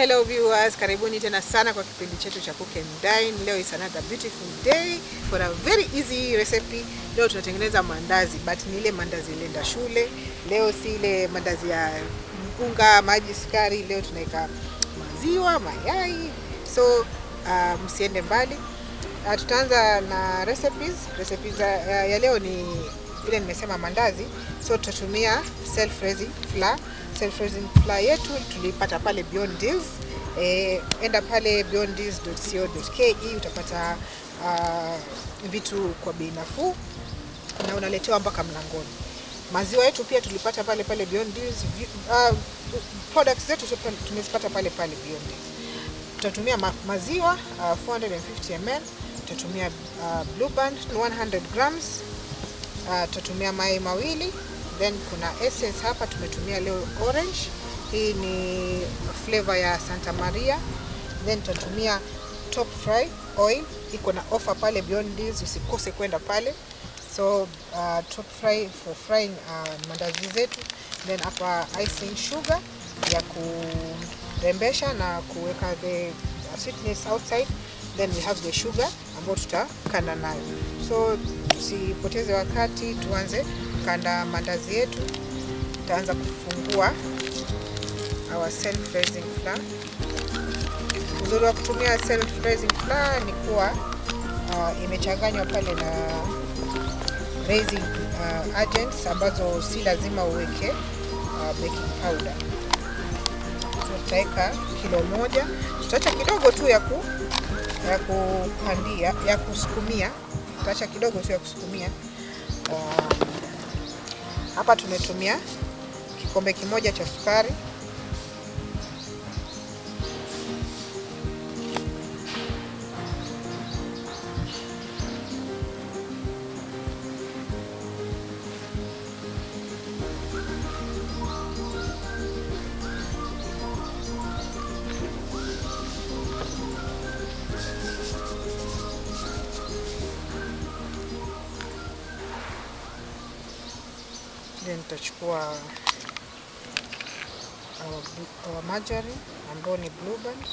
Hello viewers, karibuni tena sana kwa kipindi chetu cha Cook and Dine. Leo is another beautiful day for a very easy recipe. Leo tunatengeneza mandazi, but ni ile mandazi ilienda shule. Leo si ile mandazi ya unga, maji, sukari. Leo tunaweka maziwa, mayai. So msiende mbali. Tutaanza na recipes ya leo ni vile nimesema mandazi. So tutatumia self-raising flour. Self-raising flour yetu tulipata pale Beyond Deals. Enda pale beyonddeals.co.ke utapata vitu kwa bei nafuu na unaletewa mpaka mlangoni. Maziwa yetu pia tulipata pale Beyond Deals. Products zetu tumezipata pale Beyond Deals. Tutatumia maziwa 450 ml, tutatumia Blue Band 100 grams, tutatumia mayai mawili, then kuna essence hapa tumetumia leo orange. Hii ni flavor ya Santa Maria. Then tutatumia top fry oil, iko na offer pale Beyond Deals, usikose kwenda pale. So top fry for frying mandazi zetu. Then hapa icing sugar ya kurembesha na kuweka the sweetness outside. Then we have the sugar ambayo tutakanda nayo. So tusipoteze wakati, tuanze kanda mandazi yetu. Tutaanza kufungua our self-raising flour. Uzuri wa kutumia self-raising flour ni kuwa imechanganywa pale na raising agents ambazo si lazima uweke baking powder. So tutaweka kilo moja. Tutaacha kidogo tu ya kupandia, ya kusukumia. Tutaacha kidogo tu ya kusukumia. Hapa tumetumia kikombe kimoja cha sukari. Then tutachukua our margarine ambayo ni Blue Band.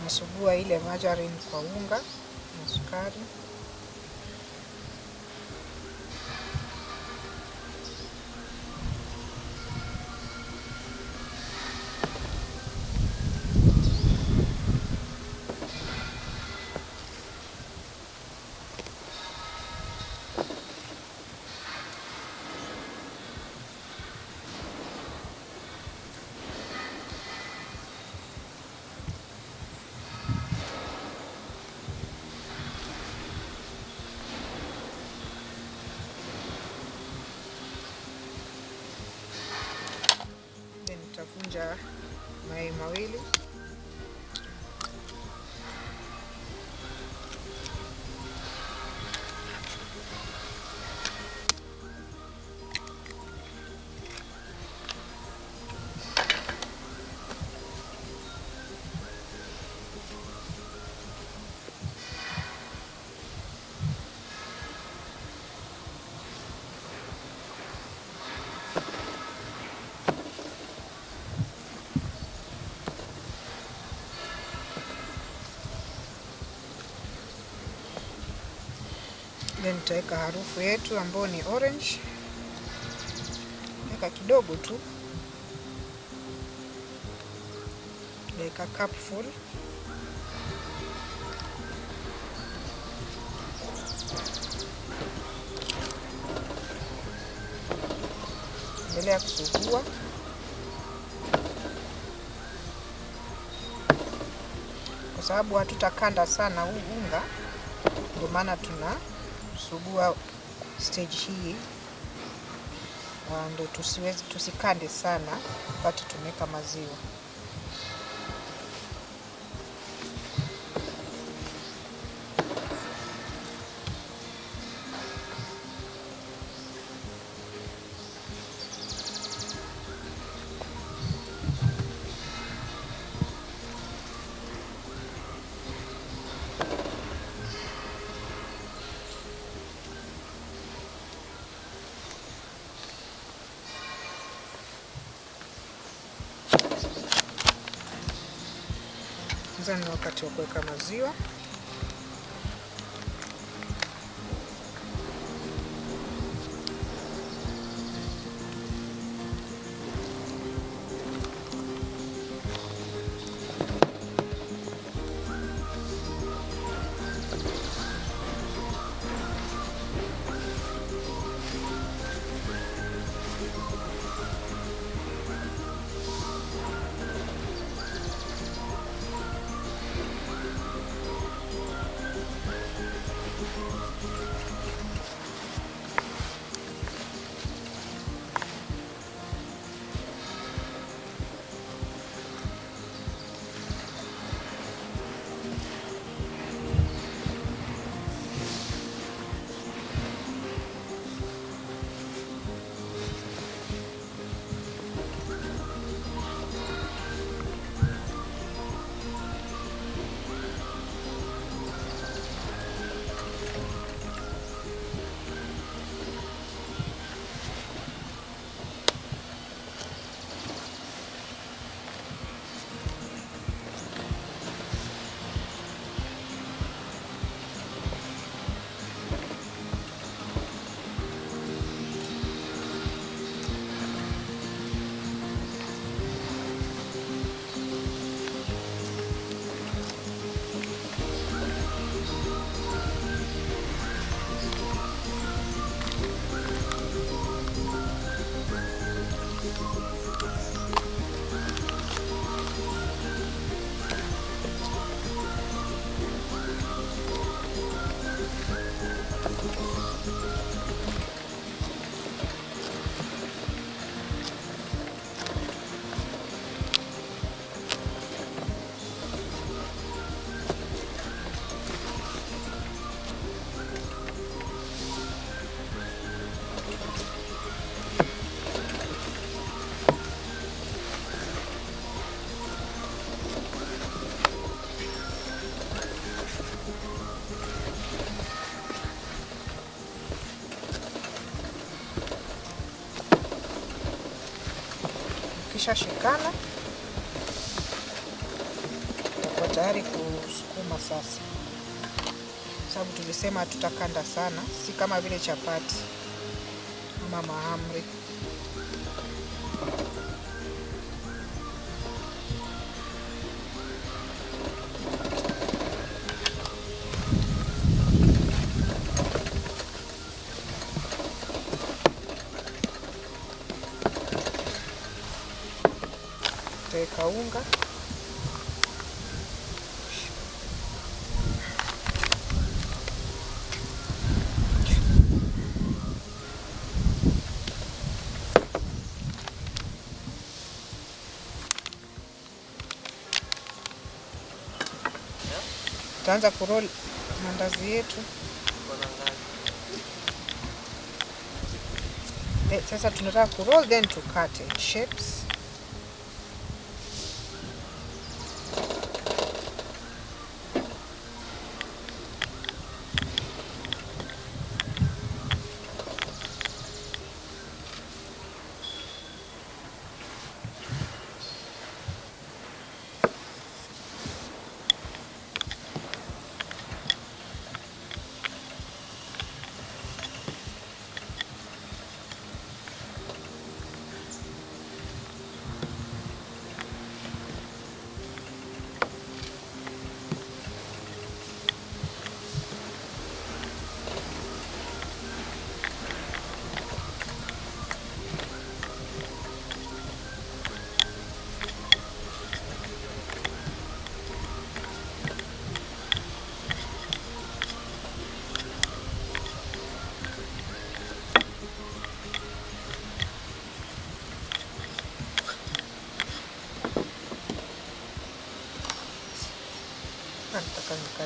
Nasugua ile margarine kwa unga na sukari. Nitavunja mayai mawili. Then nitaweka harufu yetu ambayo ni orange. Weka kidogo tu. Weka cup full. tutaendelea kusugua. Kwa sababu hatutakanda sana huu unga, ndio maana tunasugua stage hii, ndio tusikande sana wakati tumeka maziwa. Sasa ni wakati wa kuweka maziwa. Ikishashikana tuko tayari kusukuma sasa, sababu tulisema hatutakanda sana, si kama vile chapati ama mahamri. Tutaweka unga. Tutaanza kuroll mandazi yetu. Sasa tunataka kuroll, then to cut in shapes.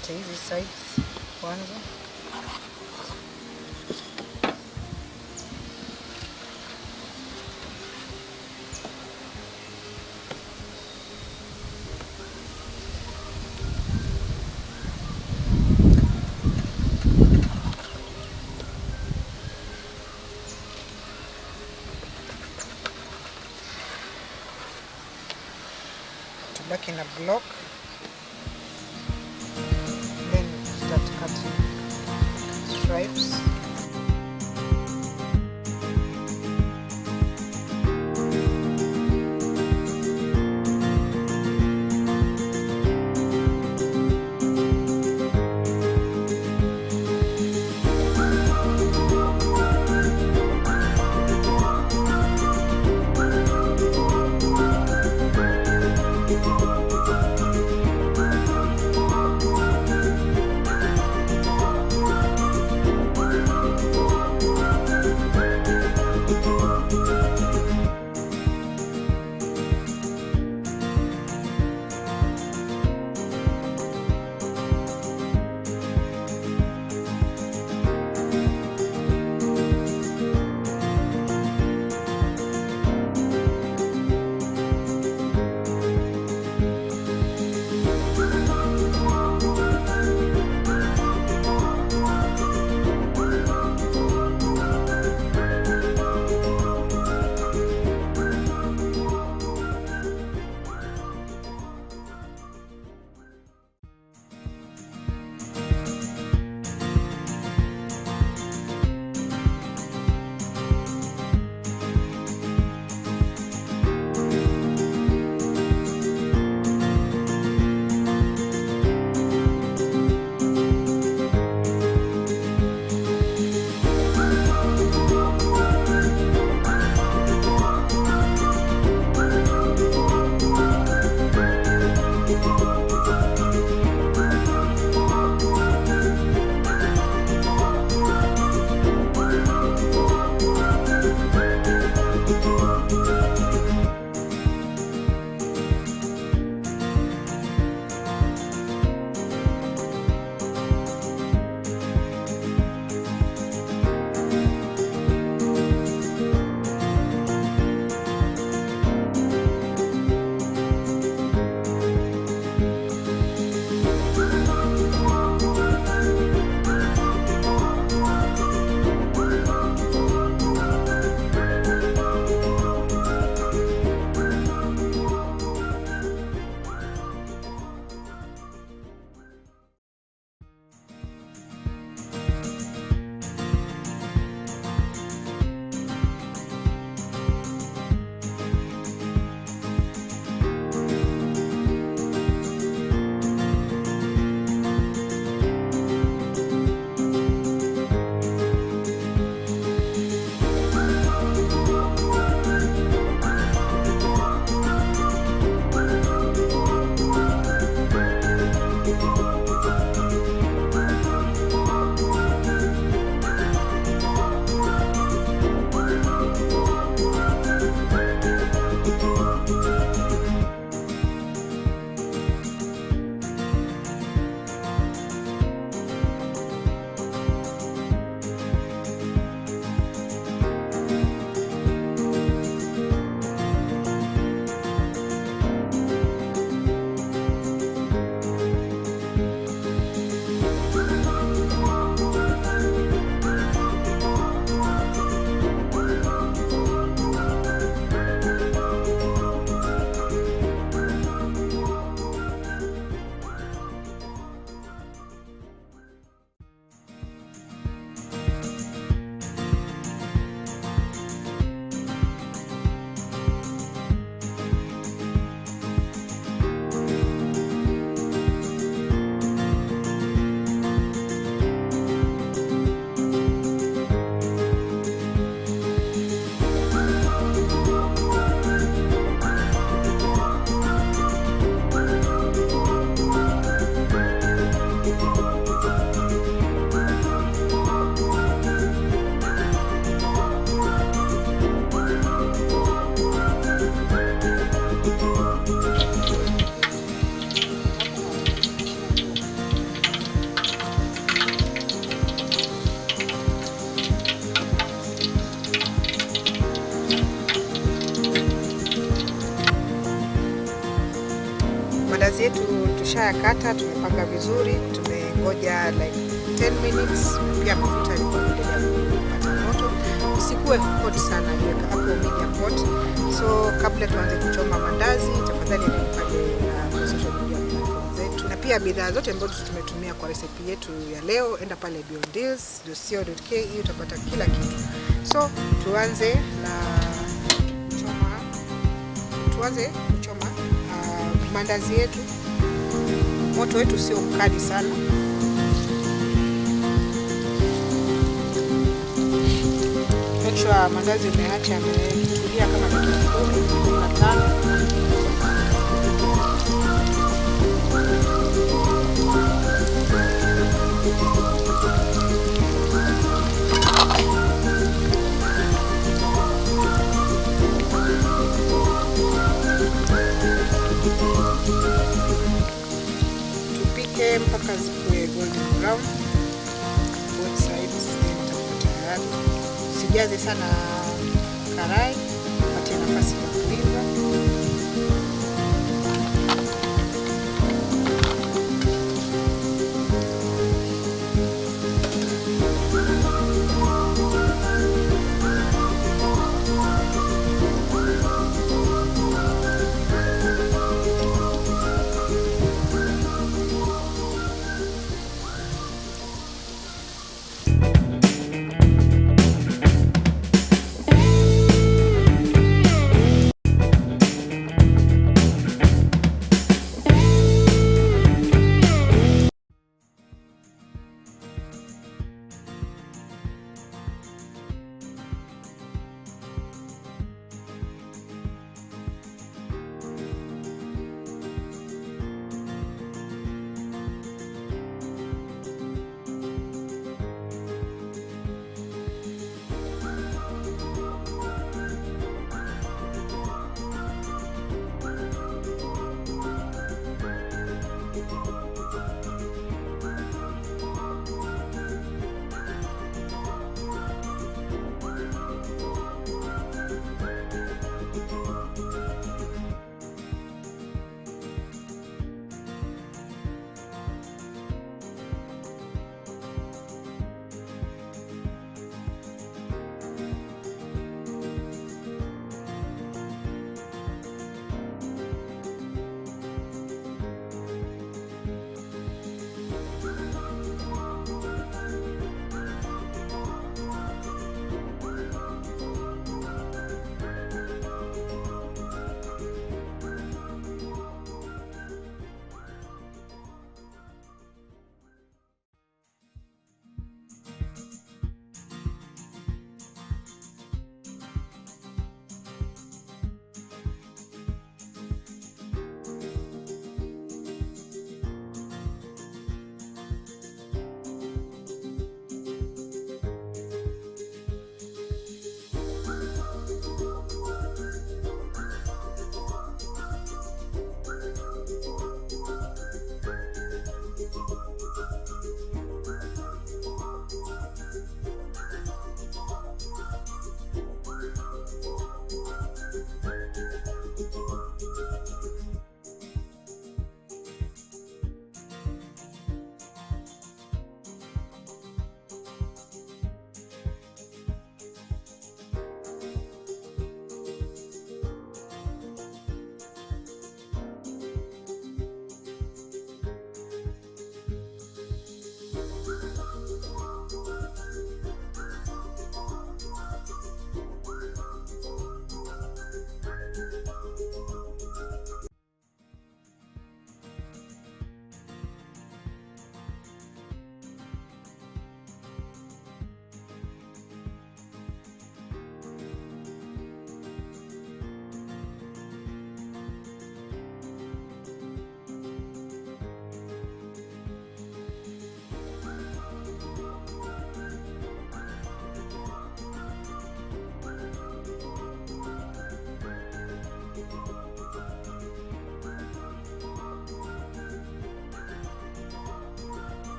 tukate hizi sides kwanza. Tubaki na block. Then start cutting stripes. tumeshakata, tumepanga vizuri, tumengoja like 10 minutes. Pia mafuta yalikuwa yanaendelea kupata moto. Isikuwe hot sana, iweka hapo medium hot. So kabla tuanze kuchoma mandazi, tafadhali nenda pale social media platform zetu, na pia bidhaa zote ambazo tumetumia kwa recipe yetu ya leo, enda pale beyonddeals.co.ke, utapata kila kitu. So tuanze kuchoma mandazi yetu. Moto wetu sio mkali sana. Make sure mandazi umeacha yametulia kama dakika 10-15. Tupike mpaka zikuwe golden brown both sides, itakuwa tayari. Usijaze sana karai, patia nafasi ya kuiva.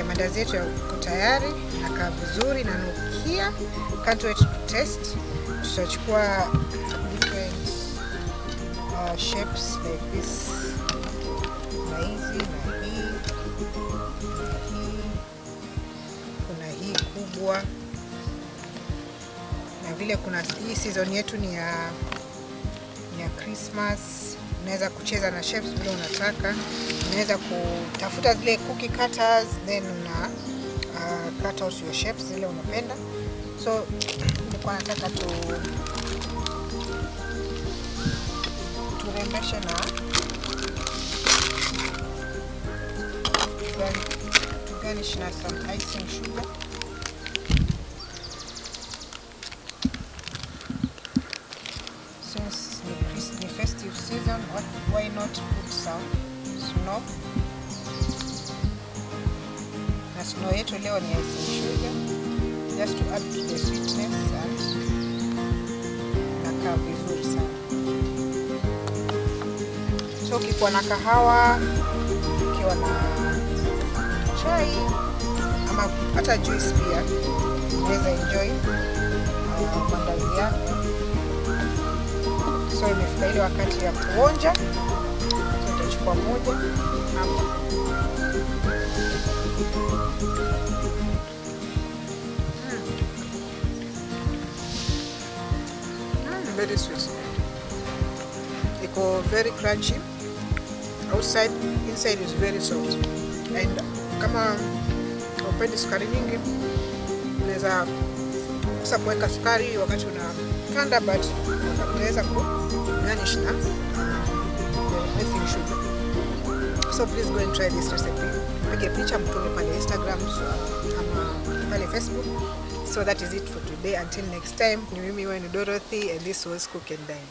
mandazi yetu yako tayari, nakaa vizuri na nukia. Can't wait to taste. Tutachukua different shapes like this. Na hizi na hii. Kuna hii kubwa. Na vile kuna hii season yetu ni ya Christmas. Unaweza kucheza na shapes vile unataka. Unaweza kutafuta zile cookie cutters, then una cut out your shapes zile unapenda. So nilikuwa nataka turembeshe na to garnish na some icing sugar. Since the festive season, why not put some snow? Na snow yetu leo ni icing sugar, just to add to the sweetness and nakaa vizuri sana. So ukiwa na kahawa, ukiwa na chai ama hata juice pia unaweza enjoy mandazi yako. So imefika ile wakati ya kuonja. So tutachukua moja hapo. Very sweet. Iko very crunchy. Outside, inside is very soft. And kama upendi sukari nyingi, unaweza kusa kuweka sukari wakati unakanda, but unaweza garnish na icing sugar. So please go and try this recipe. Pige picha mtume pale Instagram ama pale Facebook. So that is it for today. Until next time, ni mimi wenu Dorothy and this was Cook and Dine.